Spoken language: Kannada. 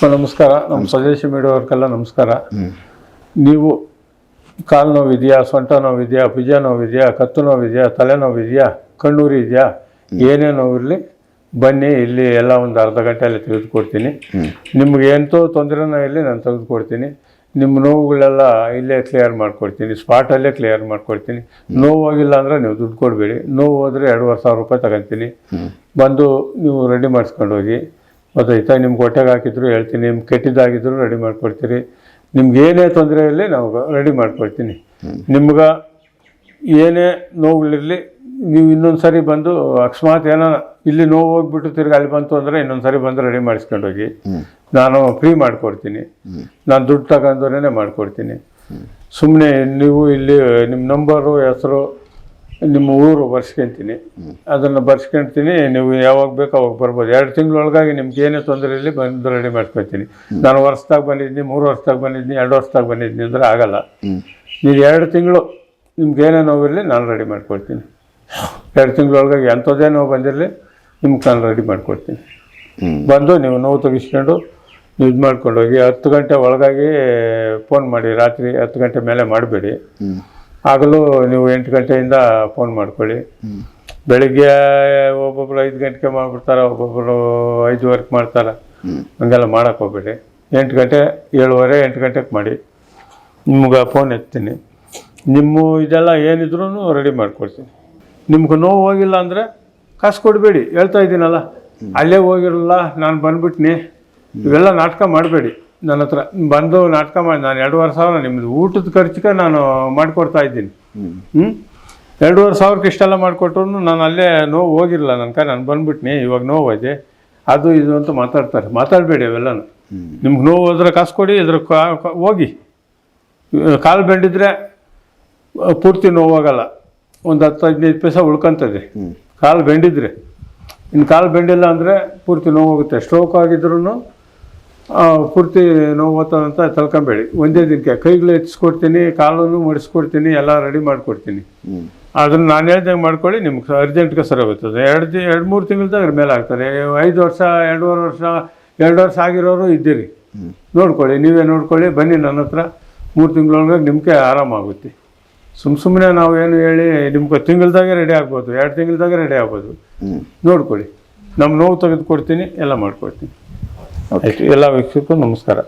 ನಮಸ್ಕಾರ. ನಮ್ಮ ಸ್ವದೇಶಿ ಮೀಡಿಯಾವ್ರಿಗೆಲ್ಲ ನಮಸ್ಕಾರ. ನೀವು ಕಾಲು ನೋವಿದೆಯಾ, ಸೊಂಟ ನೋವಿದೆಯಾ, ಭುಜ ನೋವಿದೆಯಾ, ಕತ್ತು ನೋವಿದೆಯಾ, ತಲೆನೋವಿದೆಯಾ, ಕಣ್ಣೂರಿ ಇದೆಯಾ, ಏನೇ ನೋವಿರಲಿ ಬನ್ನಿ, ಇಲ್ಲಿ ಎಲ್ಲ ಒಂದು ಅರ್ಧ ಗಂಟೆಯಲ್ಲಿ ತೆಗೆದುಕೊಡ್ತೀನಿ. ನಿಮ್ಗೆ ಎಂತೋ ತೊಂದರೆನೋ ಇರಲಿ ನಾನು ತೆಗೆದುಕೊಡ್ತೀನಿ. ನಿಮ್ಮ ನೋವುಗಳೆಲ್ಲ ಇಲ್ಲೇ ಕ್ಲಿಯರ್ ಮಾಡ್ಕೊಡ್ತೀನಿ, ಸ್ಪಾಟಲ್ಲೇ ಕ್ಲಿಯರ್ ಮಾಡ್ಕೊಡ್ತೀನಿ. ನೋವು ಹೋಗಿಲ್ಲ ಅಂದರೆ ನೀವು ದುಡ್ಡು ಕೊಡಬೇಡಿ. ನೋವು ಹೋದರೆ 2,500 ರೂಪಾಯಿ ತಗೊತೀನಿ. ಬಂದು ನೀವು ರೆಡಿ ಮಾಡಿಸ್ಕೊಂಡು ಹೋಗಿ. ಗೊತ್ತಾಯ್ತಾ? ನಿಮ್ಗೆ ಹೊಟ್ಟೆಗೆ ಹಾಕಿದ್ರು ಹೇಳ್ತೀನಿ, ನಿಮ್ಗೆ ಕೆಟ್ಟಿದ್ದಾಗಿದ್ರು ರೆಡಿ ಮಾಡ್ಕೊಡ್ತೀರಿ. ನಿಮ್ಗೆ ಏನೇ ತೊಂದರೆ ಇರಲಿ ನಾವು ರೆಡಿ ಮಾಡ್ಕೊಡ್ತೀನಿ. ನಿಮ್ಗೆ ಏನೇ ನೋವುಗಳಿರಲಿ ನೀವು ಇನ್ನೊಂದು ಸರಿ ಬಂದು ಅಕಸ್ಮಾತ್ ಏನೋ ಇಲ್ಲಿ ನೋವು ಹೋಗ್ಬಿಟ್ಟು ತಿರ್ಗಿ ಅಲ್ಲಿ ಬಂತು ಅಂದರೆ ಇನ್ನೊಂದು ಸರಿ ಬಂದು ರೆಡಿ ಮಾಡಿಸ್ಕೊಂಡು ಹೋಗಿ. ನಾನು ಫ್ರೀ ಮಾಡಿಕೊಡ್ತೀನಿ. ನಾನು ದುಡ್ಡು ತಗೊಂಡವರೇ ಮಾಡಿಕೊಡ್ತೀನಿ. ಸುಮ್ಮನೆ ನೀವು ಇಲ್ಲಿ ನಿಮ್ಮ ನಂಬರು, ಹೆಸರು, ನಿಮ್ಮ ಊರು ಬರ್ಸ್ಕೊತೀನಿ. ಅದನ್ನು ಬರ್ಸ್ಕೊಳ್ತೀನಿ. ನೀವು ಯಾವಾಗ ಬೇಕೋ ಅವಾಗ ಬರ್ಬೋದು. 2 ತಿಂಗಳೊಳಗಾಗಿ ನಿಮ್ಗೆ ಏನೇ ತೊಂದರೆ ಇರಲಿ ಬಂದು ರೆಡಿ ಮಾಡ್ಕೊತೀನಿ. ನಾನು ವರ್ಷದಾಗ ಬಂದಿದ್ದೀನಿ, 3 ವರ್ಷದಾಗ ಬಂದಿದ್ದೀನಿ, 2 ವರ್ಷದಾಗ ಬಂದಿದ್ದೀನಿ ಅಂದರೆ ಆಗಲ್ಲ. ನೀವು 2 ತಿಂಗಳು ನಿಮ್ಗೆ ಏನೇ ನೋವಿರಲಿ ನಾನು ರೆಡಿ ಮಾಡ್ಕೊಡ್ತೀನಿ. 2 ತಿಂಗಳೊಳಗಾಗಿ ಅಂಥದ್ದೇ ನೋವು ಬಂದಿರಲಿ ನಿಮ್ಗೆ ನಾನು ರೆಡಿ ಮಾಡ್ಕೊಡ್ತೀನಿ. ಬಂದು ನೀವು ನೋವು ತೆಗಿಸ್ಕೊಂಡು ನೀವು ಇದು ಮಾಡ್ಕೊಂಡು ಹೋಗಿ. 10 ಗಂಟೆ ಒಳಗಾಗಿ ಫೋನ್ ಮಾಡಿ. ರಾತ್ರಿ 10 ಗಂಟೆ ಮೇಲೆ ಮಾಡಬೇಡಿ. ಆಗಲೂ ನೀವು 8 ಗಂಟೆಯಿಂದ ಫೋನ್ ಮಾಡ್ಕೊಳ್ಳಿ. ಬೆಳಿಗ್ಗೆ ಒಬ್ಬೊಬ್ಬರು 5 ಗಂಟೆಗೆ ಮಾಡಿಬಿಡ್ತಾರೆ, ಒಬ್ಬೊಬ್ಬರು 5:15 ಮಾಡ್ತಾರೆ. ಹಂಗೆಲ್ಲ ಮಾಡೋಕ್ಕೆ ಹೋಗ್ಬೇಡಿ. 8 ಗಂಟೆ, 7:15, 8 ಗಂಟೆಗೆ ಮಾಡಿ. ನಿಮ್ಗೆ ಫೋನ್ ಎತ್ತೀನಿ. ನಿಮ್ಮ ಇದೆಲ್ಲ ಏನಿದ್ರೂ ರೆಡಿ ಮಾಡ್ಕೊಡ್ತೀನಿ. ನಿಮ್ಗೆ ನೋವು ಹೋಗಿಲ್ಲ ಅಂದರೆ ಕಾಸು ಕೊಡಬೇಡಿ. ಹೇಳ್ತಾ ಇದ್ದೀನಲ್ಲ, ಅಲ್ಲೇ ಹೋಗಿರಲ್ಲ ನಾನು ಬಂದುಬಿಟ್ನಿ, ಇವೆಲ್ಲ ನಾಟಕ ಮಾಡಬೇಡಿ. ನನ್ನ ಹತ್ರ ಬಂದು ನಾಟಕ ಮಾಡಿ ನಾನು 2,500 ನಿಮ್ಮದು ಊಟದ ಖರ್ಚಿಗೆ ನಾನು ಮಾಡಿಕೊಡ್ತಾ ಇದ್ದೀನಿ. 2,500 ಇಷ್ಟೆಲ್ಲ ಮಾಡಿಕೊಟ್ರು ನಾನು ಅಲ್ಲೇ ನೋವು ಹೋಗಿರಲ್ಲ ನನ್ನ ನಾನು ಬಂದುಬಿಟ್ನಿ, ಇವಾಗ ನೋವು ಇದೆ ಅದು ಇದು ಅಂತ ಮಾತಾಡಬೇಡಿ ಅವೆಲ್ಲನೂ. ನಿಮ್ಗೆ ನೋವು ಹೋದ್ರೆ ಕಾಸು ಕೊಡಿ, ಇದ್ರ ಹೋಗಿ. ಕಾಲು ಬೆಂಡಿದ್ರೆ ಪೂರ್ತಿ ನೋವಾಗಲ್ಲ, ಒಂದು 10-15 ಪೈಸೆ ಉಳ್ಕೊತದೆ ಕಾಲು ಬೆಂಡಿದ್ರೆ. ಇನ್ನು ಕಾಲು ಬೆಂಡಿಲ್ಲ ಅಂದರೆ ಪೂರ್ತಿ ನೋವು ಹೋಗುತ್ತೆ. ಸ್ಟ್ರೋಕ್ ಆಗಿದ್ರೂ ಪೂರ್ತಿ ನೋವು ಹೋಗ್ತದಂತ ತಿಳ್ಕೊಬೇಡಿ. ಒಂದೇ ದಿನಕ್ಕೆ ಕೈಗಳು ಎತ್ತಿಸ್ಕೊಡ್ತೀನಿ, ಕಾಲನ್ನು ಮಡಿಸ್ಕೊಡ್ತೀನಿ, ಎಲ್ಲ ರೆಡಿ ಮಾಡಿಕೊಡ್ತೀನಿ. ಅದನ್ನು ನಾನು ಹೇಳ್ದಂಗೆ ಮಾಡ್ಕೊಳ್ಳಿ. ನಿಮ್ಗೆ ಅರ್ಜೆಂಟ್ಗೆ ಸರಿ ಹೋಗ್ತದೆ. 2-3 ತಿಂಗಳದಾಗ ಮೇಲೆ ಆಗ್ತದೆ. 5 ವರ್ಷ, 2.5 ವರ್ಷ, 2 ವರ್ಷ ಆಗಿರೋರು ಇದ್ದೀರಿ, ನೋಡ್ಕೊಳ್ಳಿ. ನೀವೇ ನೋಡ್ಕೊಳ್ಳಿ. ಬನ್ನಿ ನನ್ನ ಹತ್ರ. 3 ತಿಂಗಳೊಳಗೆ ನಿಮಗೆ ಆರಾಮಾಗುತ್ತೆ. ಸುಮ್ಮನೆ ನಾವು ಏನು ಹೇಳಿ ನಿಮ್ಗೆ ತಿಂಗಳದಾಗೆ ರೆಡಿ ಆಗ್ಬೋದು, 2 ತಿಂಗಳದಾಗೆ ರೆಡಿ ಆಗ್ಬೋದು. ನೋಡ್ಕೊಳ್ಳಿ. ನಮ್ಮ ನೋವು ತೆಗೆದುಕೊಡ್ತೀನಿ, ಎಲ್ಲ ಮಾಡ್ಕೊಡ್ತೀನಿ. ಆಯಿತು. ಎಲ್ಲ ವೀಕ್ಷಕರು ನಮಸ್ಕಾರ.